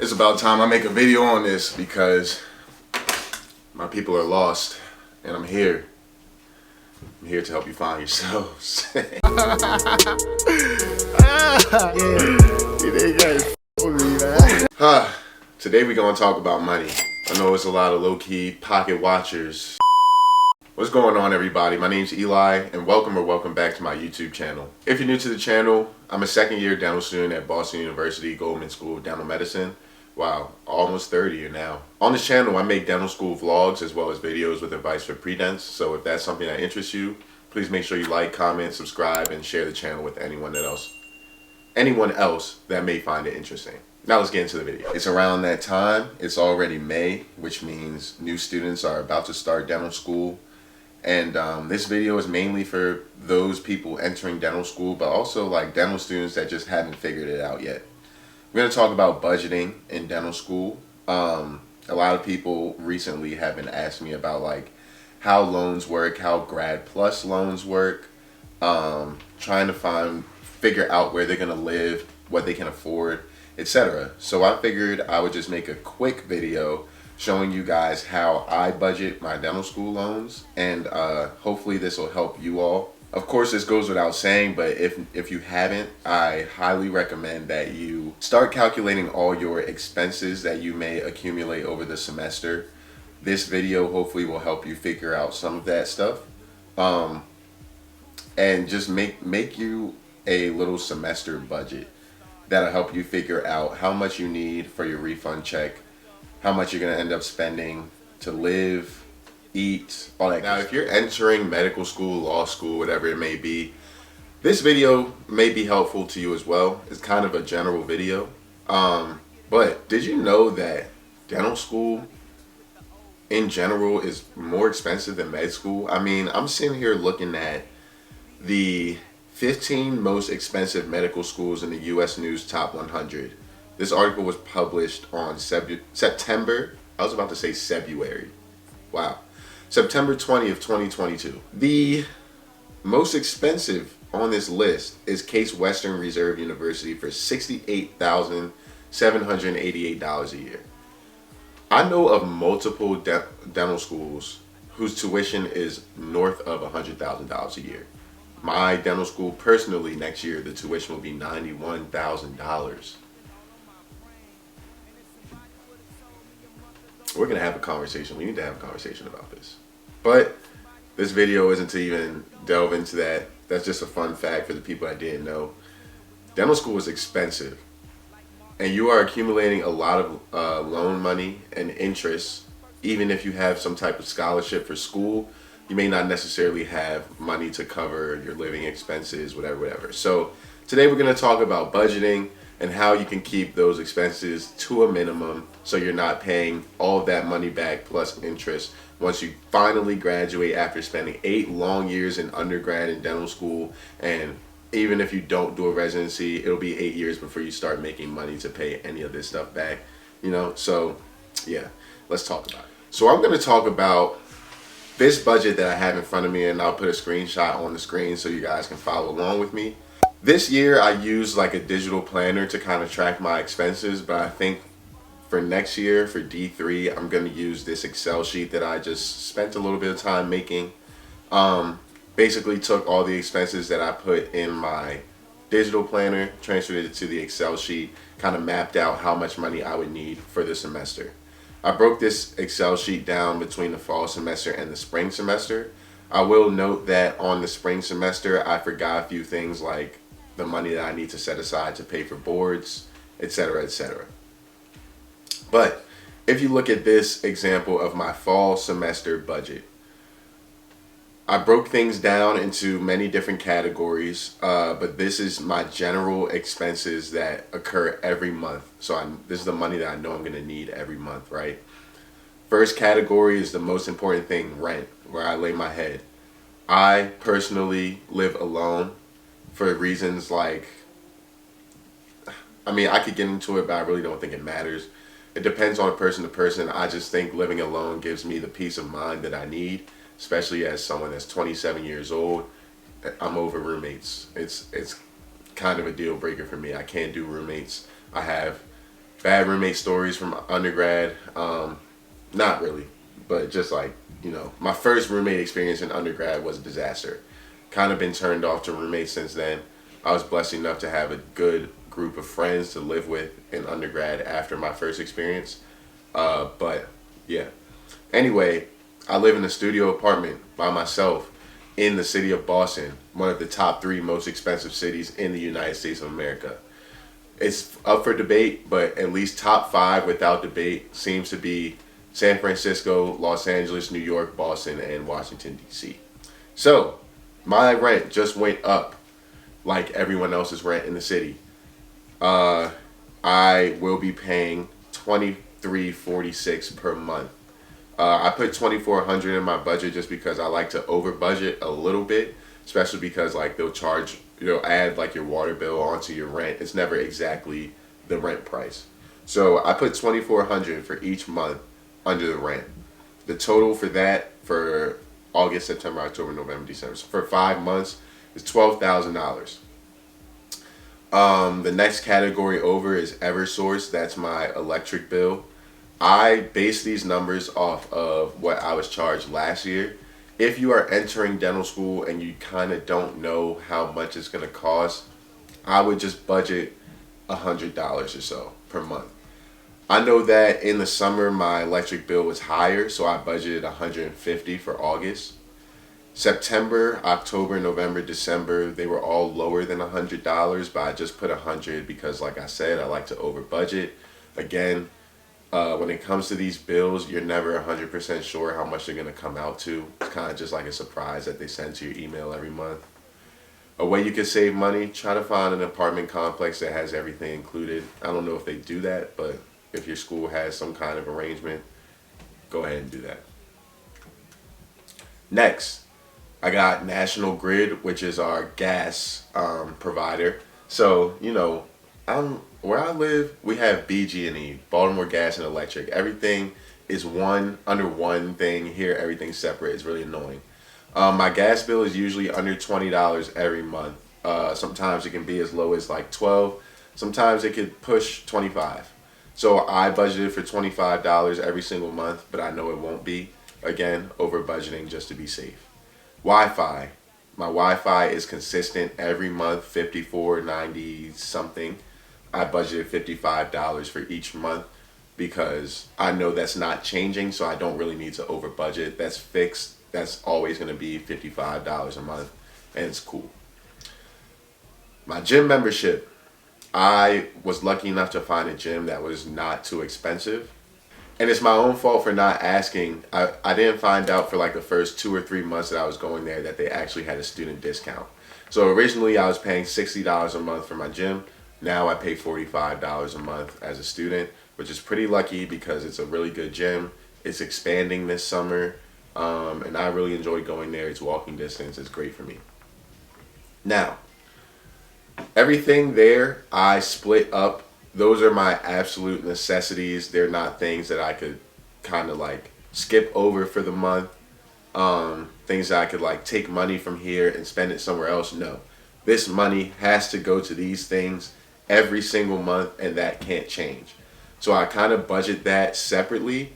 It's about time I make a video on this because my people are lost and I'm here. I'm here to help you find yourselves. Today we're going to talk about money. I know it's a lot of low-key pocket watchers. What's going on, everybody? My name's Eli and welcome back to my YouTube channel. If you're new to the channel, I'm a second-year dental student at Boston University Goldman School of Dental Medicine. Wow, almost 30 now. On this channel, I make dental school vlogs as well as videos with advice for pre-dents. So if that's something that interests you, please make sure you like, comment, subscribe, and share the channel with anyone else that may find it interesting. Now let's get into the video. It's around that time. It's already May, which means new students are about to start dental school. And this video is mainly for those people entering dental school, but also like dental students that just haven't figured it out yet. We're going to talk about budgeting in dental school. A lot of people recently have been asking me about like how loans work, how grad plus loans work, trying to figure out where they're going to live, what they can afford, etc. So I figured I would just make a quick video showing you guys how I budget my dental school loans, and hopefully this will help you all. Of course, this goes without saying, but if you haven't, I highly recommend that you start calculating all your expenses that you may accumulate over the semester. This video hopefully will help you figure out some of that stuff, and just make you a little semester budget that'll help you figure out how much you need for your refund check, how much you're going to end up spending to live, eat, all that. Now, if you're entering medical school, law school, whatever it may be, this video may be helpful to you as well. It's kind of a general video. But did you know that dental school in general is more expensive than med school? I mean, I'm sitting here looking at the 15 most expensive medical schools in the U.S. News Top 100. This article was published on September. I was about to say February. Wow. September 20th, 2022. The most expensive on this list is Case Western Reserve University for $68,788 a year. I know of multiple dental schools whose tuition is north of $100,000 a year. My dental school, personally, next year, the tuition will be $91,000. We're going to have a conversation. We need to have a conversation about this. But this video isn't to even delve into that. That's just a fun fact for the people that didn't know. Dental school is expensive. And you are accumulating a lot of loan money and interest. Even if you have some type of scholarship for school, you may not necessarily have money to cover your living expenses, whatever. So today we're going to talk about budgeting and how you can keep those expenses to a minimum so you're not paying all of that money back plus interest once you finally graduate after spending 8 long years in undergrad and dental school. And even if you don't do a residency, it'll be 8 years before you start making money to pay any of this stuff back, you know? So yeah, let's talk about it. So I'm going to talk about this budget that I have in front of me, and I'll put a screenshot on the screen so you guys can follow along with me. This year I used like a digital planner to kind of track my expenses, but I think for next year, for D3, I'm going to use this Excel sheet that I just spent a little bit of time making. Basically took all the expenses that I put in my digital planner, transferred it to the Excel sheet, kind of mapped out how much money I would need for the semester. I broke this Excel sheet down between the fall semester and the spring semester. I will note that on the spring semester, I forgot a few things like the money that I need to set aside to pay for boards, etc., etc. But if you look at this example of my fall semester budget, I broke things down into many different categories, but this is my general expenses that occur every month. So this is the money that I know I'm going to need every month, right? First category is the most important thing, rent, where I lay my head. I personally live alone for reasons like, I mean, I could get into it, but I really don't think it matters. It depends on person to person. I just think living alone gives me the peace of mind that I need, especially as someone that's 27 years old. I'm over roommates. It's kind of a deal breaker for me. I can't do roommates. I have Bad roommate stories from undergrad. Not really, but just like, my first roommate experience in undergrad was a disaster. Kind of been turned off to roommates since then. I was blessed enough to have a good group of friends to live with in undergrad after my first experience. But yeah. Anyway, I live in a studio apartment by myself in the city of Boston, one of the top three most expensive cities in the United States of America. It's up for debate, but at least top five without debate seems to be San Francisco, Los Angeles, New York, Boston, and Washington, D.C. So, my rent just went up like everyone else's rent in the city. I will be paying $23.46 per month. I put 2,400 in my budget just because I like to over budget a little bit, especially because like they'll charge, add like your water bill onto your rent. It's never exactly the rent price. So I put 2,400 for each month under the rent. The total for that for August, September, October, November, December, so for 5 months is $12,000. The next category over is EverSource. That's my electric bill. I base these numbers off of what I was charged last year. If you are entering dental school and you kind of don't know how much it's going to cost, I would just budget $100 or so per month. I know that in the summer my electric bill was higher, so I budgeted $150 for August. September, October, November, December, they were all lower than $100, but I just put $100 because, like I said, I like to over budget. Again, when it comes to these bills, you're never 100% sure how much they're going to come out to. It's kind of just like a surprise that they send to your email every month. A way you can save money, try to find an apartment complex that has everything included. I don't know if they do that, but if your school has some kind of arrangement, go ahead and do that. Next, I got National Grid, which is our gas provider. So, where I live, we have BG&E, Baltimore Gas and Electric. Everything is under one thing. Here, everything's separate. It's really annoying. My gas bill is usually under $20 every month. Sometimes it can be as low as like $12. Sometimes it could push $25. So I budgeted for $25 every single month, but I know it won't be. Again, over budgeting just to be safe. Wi-Fi. My Wi-Fi is consistent every month, $54.90 something. I budgeted $55 for each month because I know that's not changing, so I don't really need to over budget. That's fixed. That's always going to be $55 a month, and it's cool. My gym membership. I was lucky enough to find a gym that was not too expensive. And it's my own fault for not asking. I didn't find out for like the first 2 or 3 months that I was going there that they actually had a student discount. So originally I was paying $60 a month for my gym. Now I pay $45 a month as a student, which is pretty lucky because it's a really good gym. It's expanding this summer, and I really enjoy going there. It's walking distance. It's great for me. Now, everything there I split up. Those are my absolute necessities. They're not things that I could kind of like skip over for the month. Things that I could like take money from here and spend it somewhere else. No. This money has to go to these things every single month, and that can't change. So I kind of budget that separately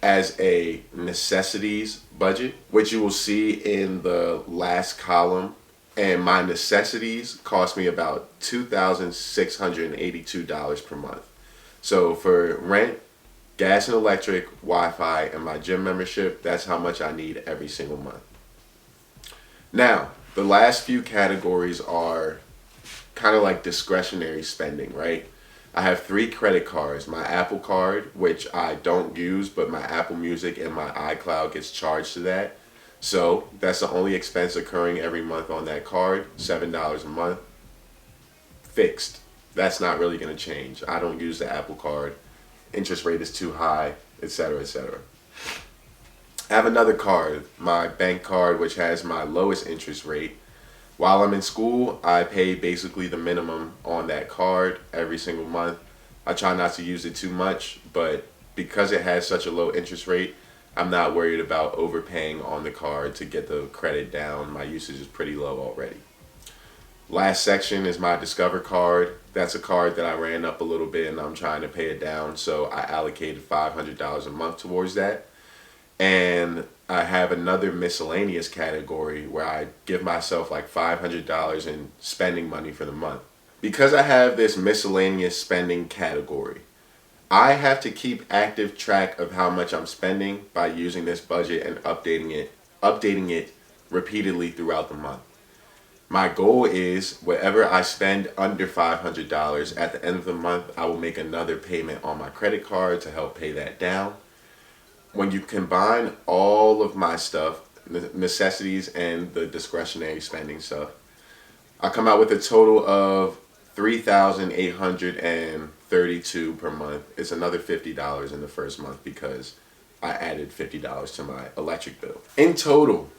as a necessities budget, which you will see in the last column. And my necessities cost me about $2,682 per month. So for rent, gas and electric, Wi-Fi, and my gym membership, that's how much I need every single month. Now, the last few categories are kind of like discretionary spending, right? I have 3 credit cards. My Apple card, which I don't use, but my Apple Music and my iCloud gets charged to that. So that's the only expense occurring every month on that card, $7 a month, fixed. That's not really going to change. I don't use the Apple card. Interest rate is too high, etc., etc. I have another card, my bank card, which has my lowest interest rate. While I'm in school, I pay basically the minimum on that card every single month. I try not to use it too much, but because it has such a low interest rate, I'm not worried about overpaying on the card to get the credit down. My usage is pretty low already. Last section is my Discover card. that's a card that I ran up a little bit and I'm trying to pay it down. So I allocated $500 a month towards that. And I have another miscellaneous category where I give myself like $500 in spending money for the month. Because I have this miscellaneous spending category, I have to keep active track of how much I'm spending by using this budget and updating it repeatedly throughout the month. My goal is whatever I spend under $500 at the end of the month, I will make another payment on my credit card to help pay that down. When you combine all of my stuff, necessities and the discretionary spending stuff, I come out with a total of $3,832 per month. It's another $50 in the first month because I added $50 to my electric bill. In total,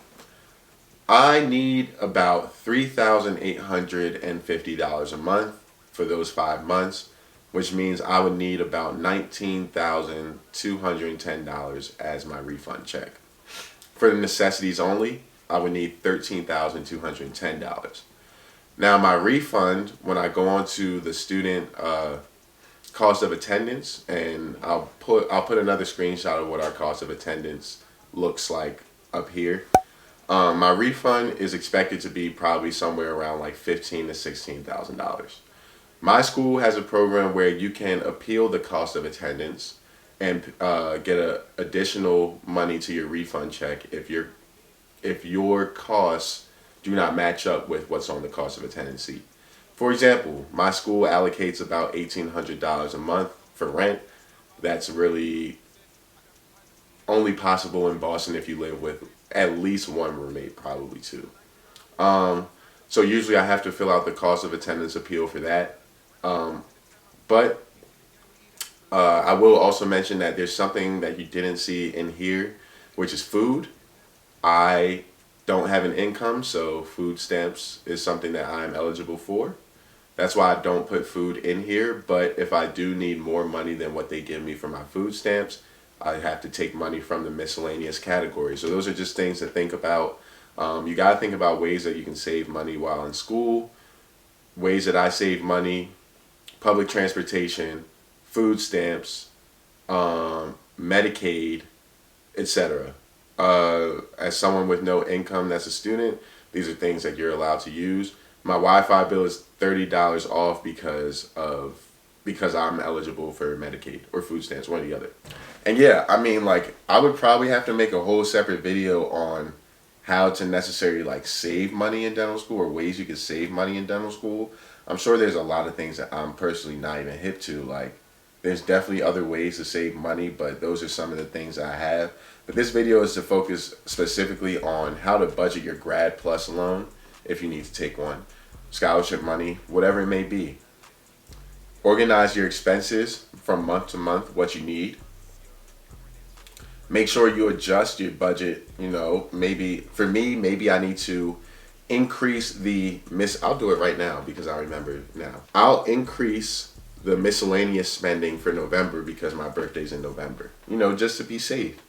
I need about $3,850 a month for those 5 months, which means I would need about $19,210 as my refund check. For the necessities only, I would need $13,210. Now my refund, when I go on to the student cost of attendance, and I'll put another screenshot of what our cost of attendance looks like up here. My refund is expected to be probably somewhere around like $15,000 to $16,000. My school has a program where you can appeal the cost of attendance and get additional money to your refund check if your costs do not match up with what's on the cost of attendance sheet. For example, my school allocates about $1,800 a month for rent. That's really only possible in Boston if you live with at least one roommate, probably two. So usually I have to fill out the cost of attendance appeal for that. But I will also mention that there's something that you didn't see in here, which is food. I don't have an income, so food stamps is something that I'm eligible for. That's why I don't put food in here, but if I do need more money than what they give me for my food stamps, I have to take money from the miscellaneous category. So those are just things to think about. You got to think about ways that you can save money while in school. Ways that I save money: public transportation, food stamps, Medicaid, etc. As someone with no income that's a student, these are things that you're allowed to use. My Wi-Fi bill is $30 off because I'm eligible for Medicaid or food stamps, one or the other. And yeah, I mean, like, I would probably have to make a whole separate video on how to necessarily like save money in dental school, or ways you can save money in dental school. I'm sure there's a lot of things that I'm personally not even hip to. Like, there's definitely other ways to save money, but those are some of the things I have. But this video is to focus specifically on how to budget your Grad Plus loan if you need to take one, scholarship money, whatever it may be. Organize your expenses from month to month, what you need. Make sure you adjust your budget. You know, maybe for me, maybe I need to increase I'll do it right now because I remember now. I'll increase the miscellaneous spending for November because my birthday's in November. You know, just to be safe.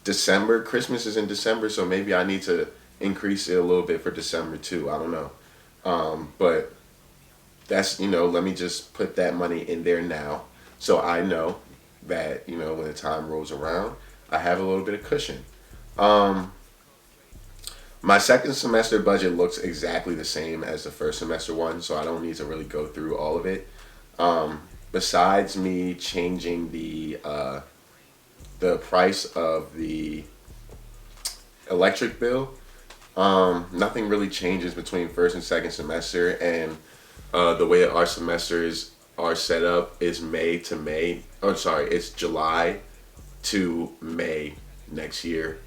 December, Christmas is in December, so maybe I need to increase it a little bit for December too. I don't know. But that's, you know, let me just put that money in there now so I know that, you know, when the time rolls around, I have a little bit of cushion. My second semester budget looks exactly the same as the first semester one, so I don't need to really go through all of it. Besides me changing the price of the electric bill, nothing really changes between first and second semester, and the way our semesters are set up is it's July to May next year.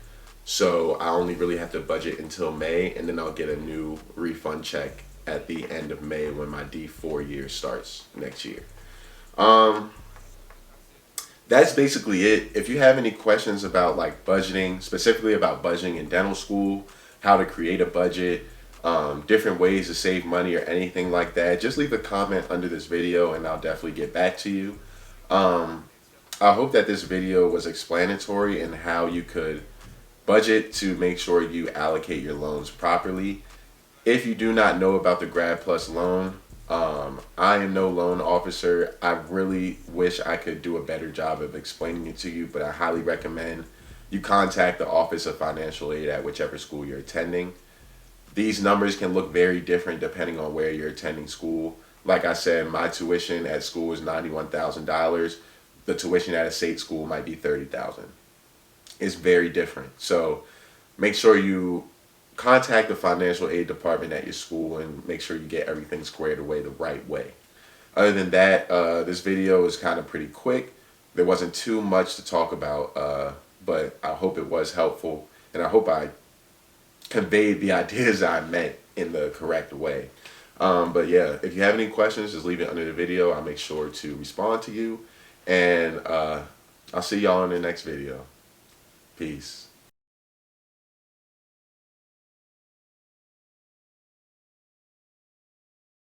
So I only really have to budget until May, and then I'll get a new refund check at the end of May when my D4 year starts next year. That's basically it. If you have any questions about like budgeting, specifically about budgeting in dental school, how to create a budget, different ways to save money or anything like that, just leave a comment under this video and I'll definitely get back to you. I hope that this video was explanatory in how you could budget to make sure you allocate your loans properly. If you do not know about the Grad Plus loan, I am no loan officer. I really wish I could do a better job of explaining it to you, but I highly recommend you contact the Office of Financial Aid at whichever school you're attending. These numbers can look very different depending on where you're attending school. Like I said, my tuition at school is $91,000. The tuition at a state school might be $30,000. It's very different. So make sure you contact the financial aid department at your school and make sure you get everything squared away the right way. Other than that, this video is kind of pretty quick. There wasn't too much to talk about, but I hope it was helpful, and I hope I conveyed the ideas I meant in the correct way. But yeah, if you have any questions, just leave it under the video. I'll make sure to respond to you, and I'll see y'all in the next video. Peace.